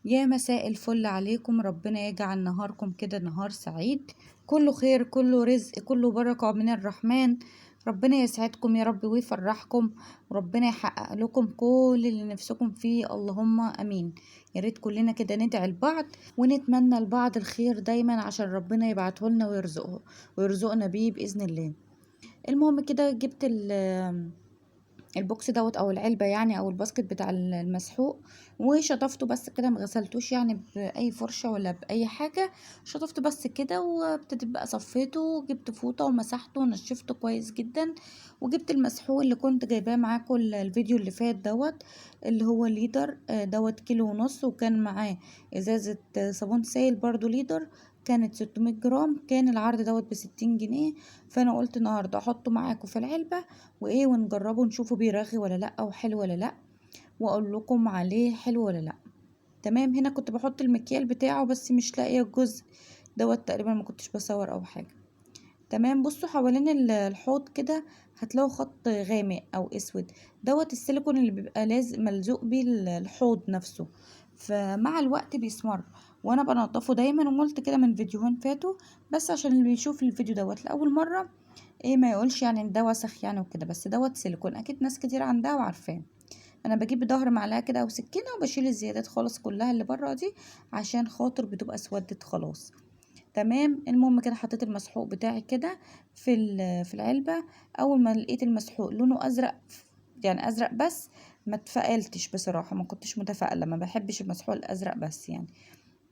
يا مساء الفل عليكم، ربنا يجعل نهاركم كده نهار سعيد، كله خير كله رزق كله بركة من الرحمن. ربنا يسعدكم يا رب ويفرحكم، وربنا يحقق لكم كل اللي نفسكم فيه، اللهم امين. يا ريت كلنا كده ندعي لبعض ونتمنى لبعض الخير دايما عشان ربنا يبعته لنا ويرزقنا بيه بإذن الله. المهم كده جبت البوكس دوت او العلبه يعني او الباسكت بتاع المسحوق، وشطفته بس كده، ما غسلتوش يعني باي فرشه ولا باي حاجه. شطفته بس كده وابتديت بقى صفيته، جبت فوطه ومسحته ونشفته كويس جدا. وجبت المسحوق اللي كنت جايباه معاكم الفيديو اللي فات دوت، اللي هو ليدر دوت كيلو ونص، وكان معاه ازازه صابون سائل برضو ليدر، كانت 600 جرام، كان العرض دوت ب60 جنيه. فانا قلت النهارده احطه معاكم في العلبه وايه ونجربه نشوفه بيرغي ولا لا او حلو ولا لا، واقول لكم عليه حلو ولا لا. تمام. هنا كنت بحط المكيال بتاعه بس مش لاقيه الجزء دوت تقريبا، ما كنتش بصور او حاجه. تمام. بصوا حوالين الحوض كده هتلاقوا خط غامق او اسود، دوت السيليكون اللي بيبقى لازق ملزوق بيه الحوض نفسه، فمع الوقت بيسمر. وانا بنضفه دايما، وقلت كده من فيديوهين فاتوا، بس عشان اللي بيشوف الفيديو دوت لاول مره ايه ما يقولش يعني ان ده وسخ يعني وكده، بس دوت سيليكون اكيد ناس كتير عندها وعارفاه. انا بجيب ظهر معلقه كده او سكينه وبشيل الزيادات خالص كلها اللي بره دي، عشان خاطر بتبقى اسودت خلاص. تمام. المهم كده حطيت المسحوق بتاعي كده في العلبه. اول ما لقيت المسحوق لونه ازرق، يعني ازرق بس، ما اتفائلتش بصراحه، ما كنتش متفائله، ما بحبش المسحوق الازرق بس يعني.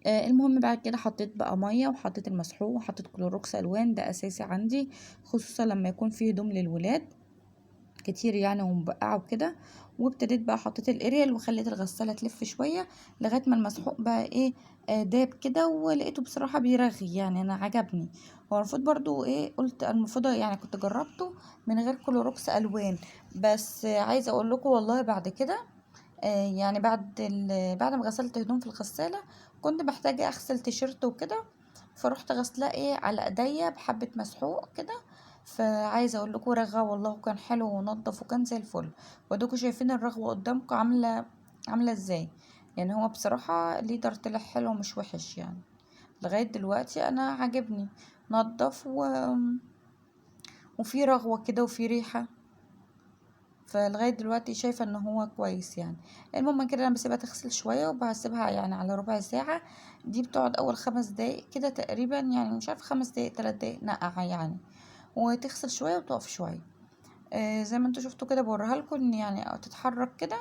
المهم بعد كده حطيت بقى ميه وحطيت المسحوق وحطيت كلوروكس الوان، ده اساسي عندي، خصوصا لما يكون فيه هدوم للولاد كتير يعني ومبقعه وكده. وابتديت بقى حطيت الاريال وخليت الغساله تلف شويه لغايه ما المسحوق بقى ايه داب كده، ولقيته بصراحه بيرغي يعني، انا عجبني. هو المفروض برضو ايه، قلت المفروض يعني كنت جربته من غير كلوروكس الوان، بس عايزه اقول لكم والله بعد كده يعني بعد ما غسلت هدوم في الغسالة، كنت محتاجة اغسل تيشيرت وكده، فروحت غسلاه ايه على ايديا بحبة مسحوق كده. فعايزة اقول لكم رغا والله، وكان حلو ونضف وكان زي الفل. ودوكوا شايفين الرغوة قدامكم عاملة ازاي. يعني هو بصراحة ليدر طلع حلو مش وحش يعني، لغاية دلوقتي انا عاجبني، نضف وفي رغوة كده وفي ريحة، فلغاية دلوقتي شايفة ان هو كويس يعني. المهم كده انا بسيبها تغسل شوية وبسيبها يعني على ربع ساعة. دي بتقعد اول 5 دقايق كده تقريبا، يعني مش عارفة 5 دقايق 3 دقايق نقعة يعني، وتغسل شوية وتقف شوية. زي ما انتوا شفتوا كده بوريها لكم ان يعني تتحرك كده،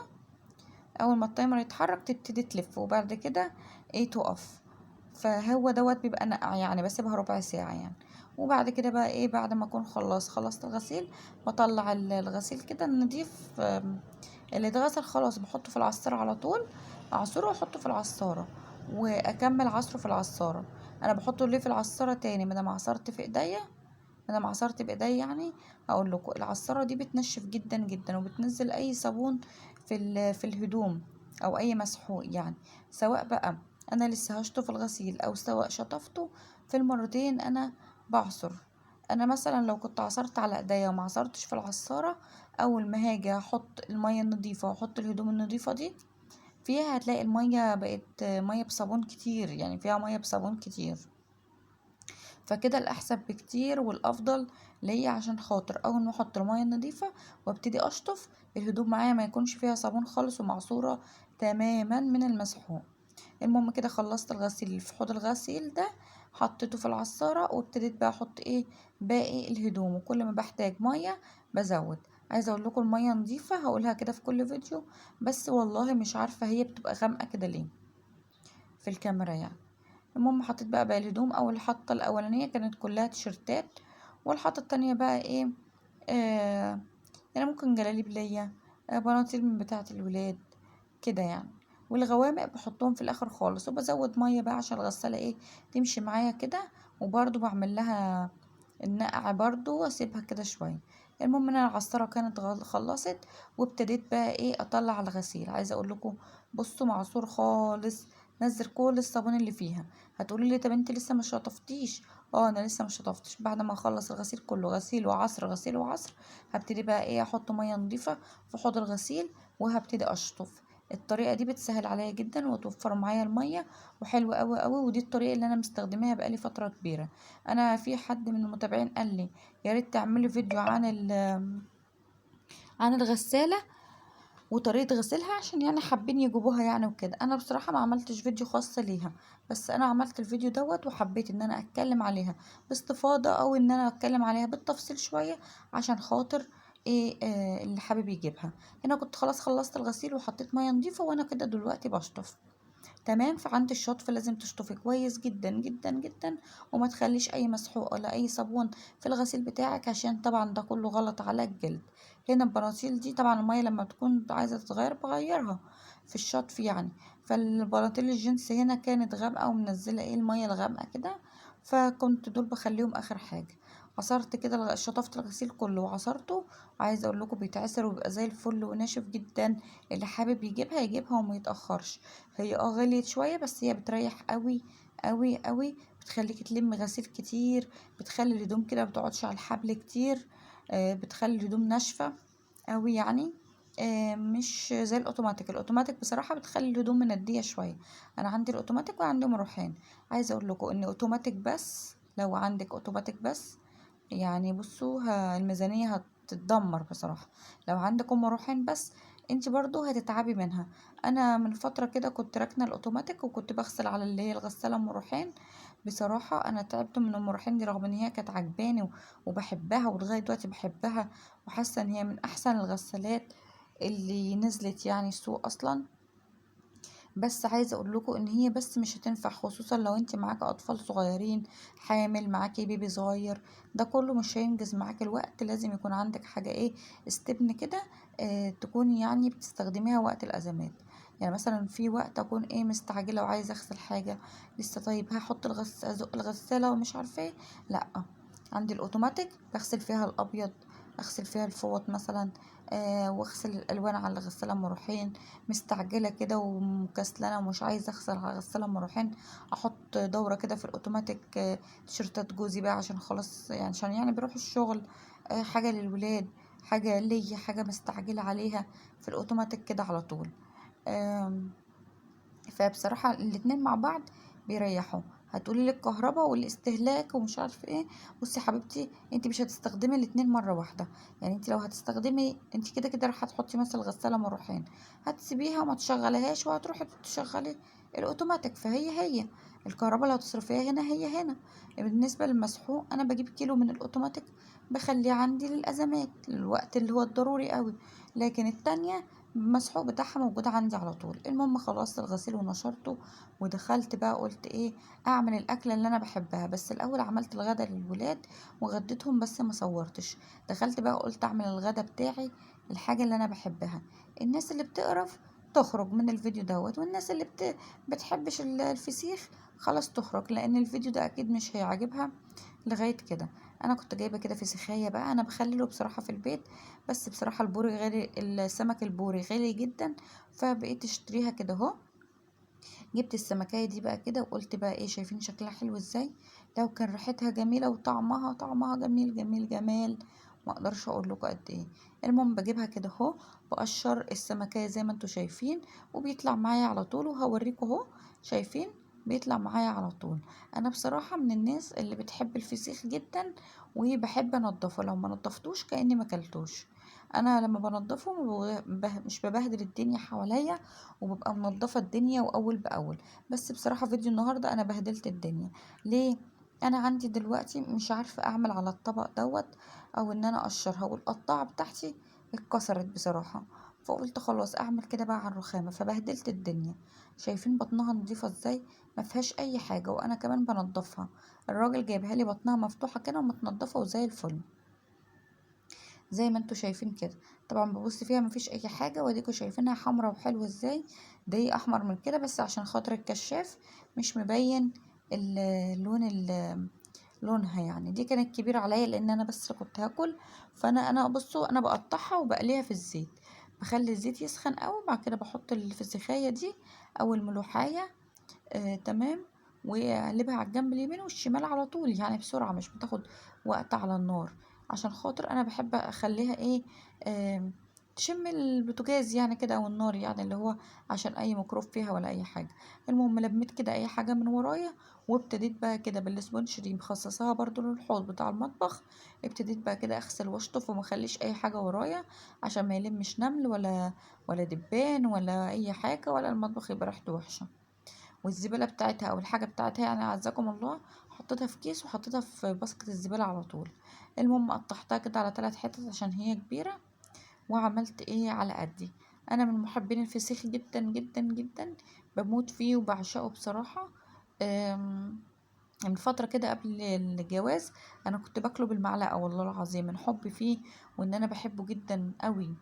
اول ما التايمر يتحرك تبتدي تلف، وبعد كده ايه تقف. فهو دوت بيبقى نقع يعني، بسيبها ربع ساعة يعني. وبعد كده بقى ايه، بعد ما اكون خلصت الغسيل، بطلع الغسيل كده النضيف اللي اتغسل خلاص، بحطه في العصارة على طول، اعصره واحطه في العصارة واكمل عصره في العصارة. انا بحطه ليه في العصارة تاني، مادام عصرت في ايديا، مادام عصرت بايديا يعني. اقول لكم العصارة دي بتنشف جدا جدا، وبتنزل اي صابون في الهدوم او اي مسحوق يعني، سواء بقى انا لسه هشطف الغسيل او سواء شطفته في المرتين انا بعصر. انا مثلا لو كنت عصرت على ايديا وما عصرتش في العصارة، اول ما هاجي احط المية النظيفة واحط الهدوم النظيفة دي فيها، هتلاقي المية بقت مية بصابون كتير، يعني فيها مية بصابون كتير. فكده الاحسن بكتير والافضل ليا، عشان خاطر اول ما احط المية النظيفة وابتدي اشطف الهدوم معايا ما يكونش فيها صابون خالص ومعصورة تماما من المسحوق. المهم كده خلصت الغسيل في حوض الغسيل ده، حطيته في العصارة وابتديت بقى احط ايه باقي الهدوم، وكل ما بحتاج مية بزود. عايزه اقول لكم المية نظيفة، هقولها كده في كل فيديو، بس والله مش عارفة هي بتبقى غامقة كده ليه في الكاميرا يعني. المهم حطيت بقى باقي الهدوم، اول حطة الاولانية كانت كلها تيشرتات، والحطة التانية بقى ايه آه يعني ممكن جلاليب ليا، بناطيل من بتاعة الولاد كده يعني. والغوامق بحطهم في الاخر خالص، وبزود ميه بقى عشان الغساله ايه تمشي معايا كده. وبرضو بعمل لها النقع برضو واسيبها كده شويه. المهم ان انا العصاره كانت خلصت، وابتديت بقى ايه اطلع الغسيل. عايزه اقول لكم بصوا معصور خالص، نزل كل الصابون اللي فيها. هتقولي لي طب انت لسه مش شطفتيش؟ اه انا لسه مش شطفتش، بعد ما اخلص الغسيل كله غسيل وعصر غسيل وعصر، هبتدي بقى ايه احط ميه نظيفه في حوض الغسيل وهبتدي اشطف. الطريقة دي بتسهل عليا جدا وتوفر معايا المية، وحلوة قوي قوي، ودي الطريقة اللي انا مستخدماها بقالي فترة كبيرة. انا في حد من المتابعين قال لي يا ريت تعملي فيديو عن الغسالة وطريقة غسيلها، عشان يعني حابين يجيبوها يعني وكده. انا بصراحة ما عملتش فيديو خاص ليها، بس انا عملت الفيديو دوت وحبيت ان انا اتكلم عليها باستفاضة، او ان انا اتكلم عليها بالتفصيل شوية، عشان خاطر ايه اللي حابب يجيبها. هنا كنت خلاص خلصت الغسيل وحطيت مية نظيفة، وانا كده دلوقتي بشطف. تمام. فعند الشطف لازم تشطفي كويس جدا جدا جدا، وما تخليش اي مسحوق ولا اي صابون في الغسيل بتاعك، عشان طبعا ده كله غلط على الجلد. هنا البناطيل دي طبعا المية لما تكون عايزة تتغير بغيرها في الشطف يعني. فالبناطيل الجينز هنا كانت غامقة ومنزلة ايه المية الغامقة كده، فكنت دول بخليهم اخر حاجة. عصرت كده شطفت الغسيل كله وعصرته. عايزه اقول لكم بيتعسر وبيبقى زي الفل وناشف جدا. اللي حابب يجيبها يجيبها وما يتاخرش. هي غليت شوية، بس هي بتريح قوي قوي قوي، بتخليك تلم غسيل كتير، بتخلي الهدوم كده متقعدش على الحبل كتير، بتخلي الهدوم ناشفة قوي يعني. مش زي الاوتوماتيك. الاوتوماتيك بصراحة بتخلي الهدوم مندية شوية. انا عندي الاوتوماتيك وعندي مروحين. عايزة اقول لكم ان اوتوماتيك بس، لو عندك اوتوماتيك بس يعني بصوا الميزانية هتتدمر بصراحة. لو عندكم مروحين بس انت برضو هتتعبي منها. انا من فترة كده كنت راكنة الاوتوماتيك، وكنت بغسل على اللي هي الغسالة مروحين. بصراحة انا تعبت من المروحين دي، رغم ان هي كانت عجباني وبحبها ولغاية دلوقتي بحبها، وحاسة ان هي من احسن الغسالات اللي نزلت يعني السوق اصلا. بس عايزه اقول لكم ان هي بس مش هتنفع، خصوصا لو انت معاك اطفال صغيرين، حامل معاكي بيبي صغير، ده كله مش هينجز معاك الوقت. لازم يكون عندك حاجه ايه، استبن كده، تكوني يعني بتستخدميها وقت الازمات. يعني مثلا في وقت اكون ايه مستعجله وعايزه اغسل حاجه لسه، طيب هحط ازق الغساله ومش عارفه ايه، لا. عندي الاوتوماتيك بغسل فيها الابيض، اغسل فيها الفوط مثلا، واغسل الالوان على الغساله مروحين. مستعجله كده ومكسلانه ومش عايزه اغسل على غساله مروحين، احط دوره كده في الاوتوماتيك، تيشرتات جوزي بقى عشان خلاص يعني، عشان يعني بيروح الشغل، حاجه للولاد، حاجه ليا، حاجه مستعجله عليها، في الاوتوماتيك كده على طول. آم، فبصراحة الاتنين مع بعض بيريحوا. هتقولي لي الكهرباء والاستهلاك ومش عارف ايه. بصي يا حبيبتي، انت مش هتستخدمي الاتنين مرة واحدة. يعني انت لو هتستخدمي، انت كده كده راح تحطي مثلا غسالة مروحين، هتسيبيها وما تشغليهاش وهتروحي تشغلي الاوتوماتيك، فهي الكهرباء لو تصرفيها هنا هي هنا. بالنسبة للمسحوق، انا بجيب كيلو من الاوتوماتيك بخليه عندي للازمات، الوقت اللي هو الضروري قوي. لكن التانية المسحوق بتاعها موجود عندي على طول. المهم خلصت الغسيل ونشرته، ودخلت بقى قلت ايه، اعمل الاكله اللي انا بحبها. بس الاول عملت الغدا للولاد وغديتهم، بس ما صورتش. دخلت بقى قلت اعمل الغدا بتاعي، الحاجه اللي انا بحبها. الناس اللي بتقرف تخرج من الفيديو دوت، والناس اللي بتحبش الفسيخ خلاص تخرج، لان الفيديو ده اكيد مش هيعجبها لغايه كده. انا كنت جايبه كده فسيخايه بقى، انا بخلله بصراحه في البيت، بس بصراحه البوري غالي، السمك البوري غالي جدا، فبقيت اشتريها كده اهو. جبت السمكية دي بقى كده، وقلت بقى ايه، شايفين شكلها حلو ازاي؟ لو كان ريحتها جميلة وطعمها جميل جميل جمال، ما اقدرش اقول لكم قد ايه. المهم بجيبها كده اهو، بقشر السمكية زي ما انتوا شايفين، وبيطلع معايا على طول، وهوريكم اهو. شايفين؟ بيطلع معايا على طول. انا بصراحة من الناس اللي بتحب الفسيخ جدا، وبحب انضفه، لو ما نضفتوش كأني ما اكلتوش. انا لما بنضفه مش ببهدل الدنيا حواليا، وببقى منضفة الدنيا واول باول. بس بصراحة فيديو النهاردة انا بهدلت الدنيا. ليه؟ انا عندي دلوقتي مش عارفة اعمل على الطبق دوت، او ان انا اقشرها، والقطاعة بتاعتي اتكسرت بصراحة. فقلت خلاص اعمل كده بقى على الرخامة، فبهدلت الدنيا. شايفين بطنها نضيفة ازاي؟ ما فيهاش اي حاجة، وانا كمان بنضفها. الراجل جايبها لي بطنها مفتوحة كده ومتنضفة وزي الفل، زي ما انتوا شايفين كده. طبعا ببص فيها مفيش اي حاجه، واديكوا شايفينها حمرا وحلوه ازاي. ده احمر من كده بس عشان خاطر الكشاف مش مبين اللون لونها يعني. دي كانت كبيره عليا لان انا بس كنت هاكل. فانا بصوا انا بقطعها وبقليها في الزيت، بخلي الزيت يسخن قوي، بعد كده بحط الفسيخايه دي او الملوحايه. تمام. واقلبها على الجنب اليمين والشمال على طول، يعني بسرعة، مش بتاخد وقت على النار، عشان خاطر انا بحب اخليها ايه، آه تشم البوتاجاز يعني كده او النار يعني، اللي هو عشان اي ميكروب فيها ولا اي حاجه. المهم لميت كده اي حاجه من ورايا، وابتديت بقى كده بالسبونج دي مخصصاها برضو للحوض بتاع المطبخ. ابتديت بقى كده اغسل واشطف وما اخليش اي حاجه ورايا، عشان ما يلمش نمل ولا دبان ولا اي حاجه، ولا المطبخ يبقى ريحته وحشه. والزباله بتاعتها او الحاجه بتاعتها يعني عزكم الله، حطيتها في كيس وحطيتها في باسكت الزباله على طول. المهم قطعتها كده على 3 حتت عشان هي كبيره، وعملت ايه على قدي. انا من محبين الفسيخ جدا جدا جدا، بموت فيه وبعشقه بصراحة. من فترة كده قبل الجواز انا كنت باكله بالمعلقة، والله العظيم من حبي فيه، وان انا بحبه جدا قوي،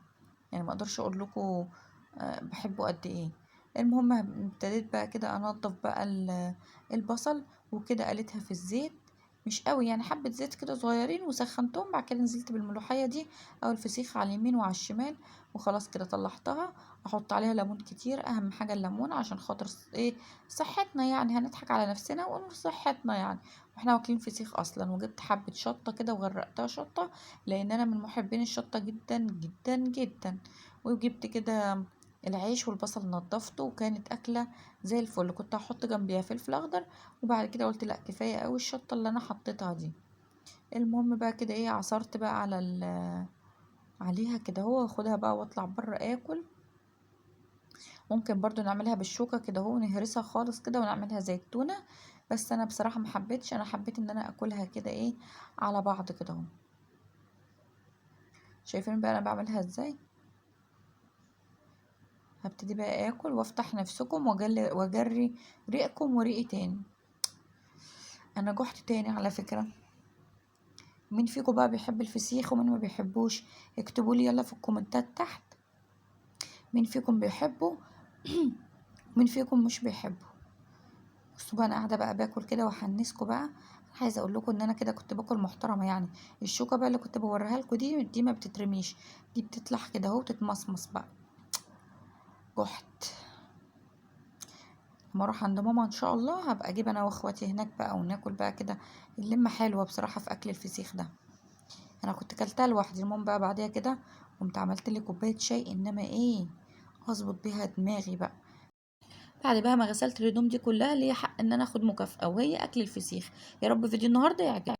يعني ما اقدرش اقول لكم بحبه قد ايه. المهم ابتديت بقى كده انضف بقى البصل، وكده قليتها في الزيت، مش قوي يعني، حبة زيت كده صغيرين، وسخنتهم. بعد كده نزلت بالملوحية دي او الفسيخ على اليمين وعلى الشمال، وخلاص كده طلعتها. احط عليها ليمون كتير، اهم حاجة الليمون، عشان خاطر ايه، صحتنا يعني، هنضحك على نفسنا ونقول صحتنا يعني، واحنا واكلين فسيخ اصلا. وجبت حبة شطة كده وغرقتها شطة، لان انا من محبين الشطة جدا جدا جدا. وجبت كده العيش والبصل نضفته، وكانت اكله زي الفل. كنت هحط جنبيها فلفل اخضر، وبعد كده قلت لا كفايه قوي الشطه اللي انا حطيتها دي. المهم بقى كده ايه، عصرت بقى عليها كده، هو واخدها بقى واطلع بره اكل. ممكن برضو نعملها بالشوكه كده، هو نهرسها خالص كده ونعملها زي التونه، بس انا بصراحه ما حبيتش، انا حبيت ان انا اكلها كده ايه، على بعض كده اهو. شايفين بقى انا بعملها ازاي. هبتدي بقى اكل وافتح نفسكم واجري ريقكم وريقي تاني. انا جحت تاني على فكرة. مين فيكم بقى بيحب الفسيخ ومين ما بيحبوش؟ اكتبوا لي يلا في الكومنتات تحت، مين فيكم بيحبه ومين فيكم مش بيحبه. بصوا بقى انا قاعده بقى باكل كده واحنسكوا بقى. عايزه اقول لكم ان انا كده كنت باكل محترمه يعني. الشوكه بقى اللي كنت بوريها لكم دي ما بتترميش، دي بتطلع كده اهو تتمصمص بقى. جحت. لما اروح عند ماما ان شاء الله هبقى اجيب انا واخواتي هناك بقى وناكل بقى كده. اللمه حلوه بصراحه في اكل الفسيخ ده. انا كنت كلتها لوحدي. المهم بقى بعديها كده قمت عملت لي كوبايه شاي، انما ايه، اظبط بيها دماغي بقى. بعد بقى ما غسلت الهدوم دي كلها، ليا حق ان انا اخد مكافأة، وهي اكل الفسيخ. يا رب فيديو النهارده يعجبك.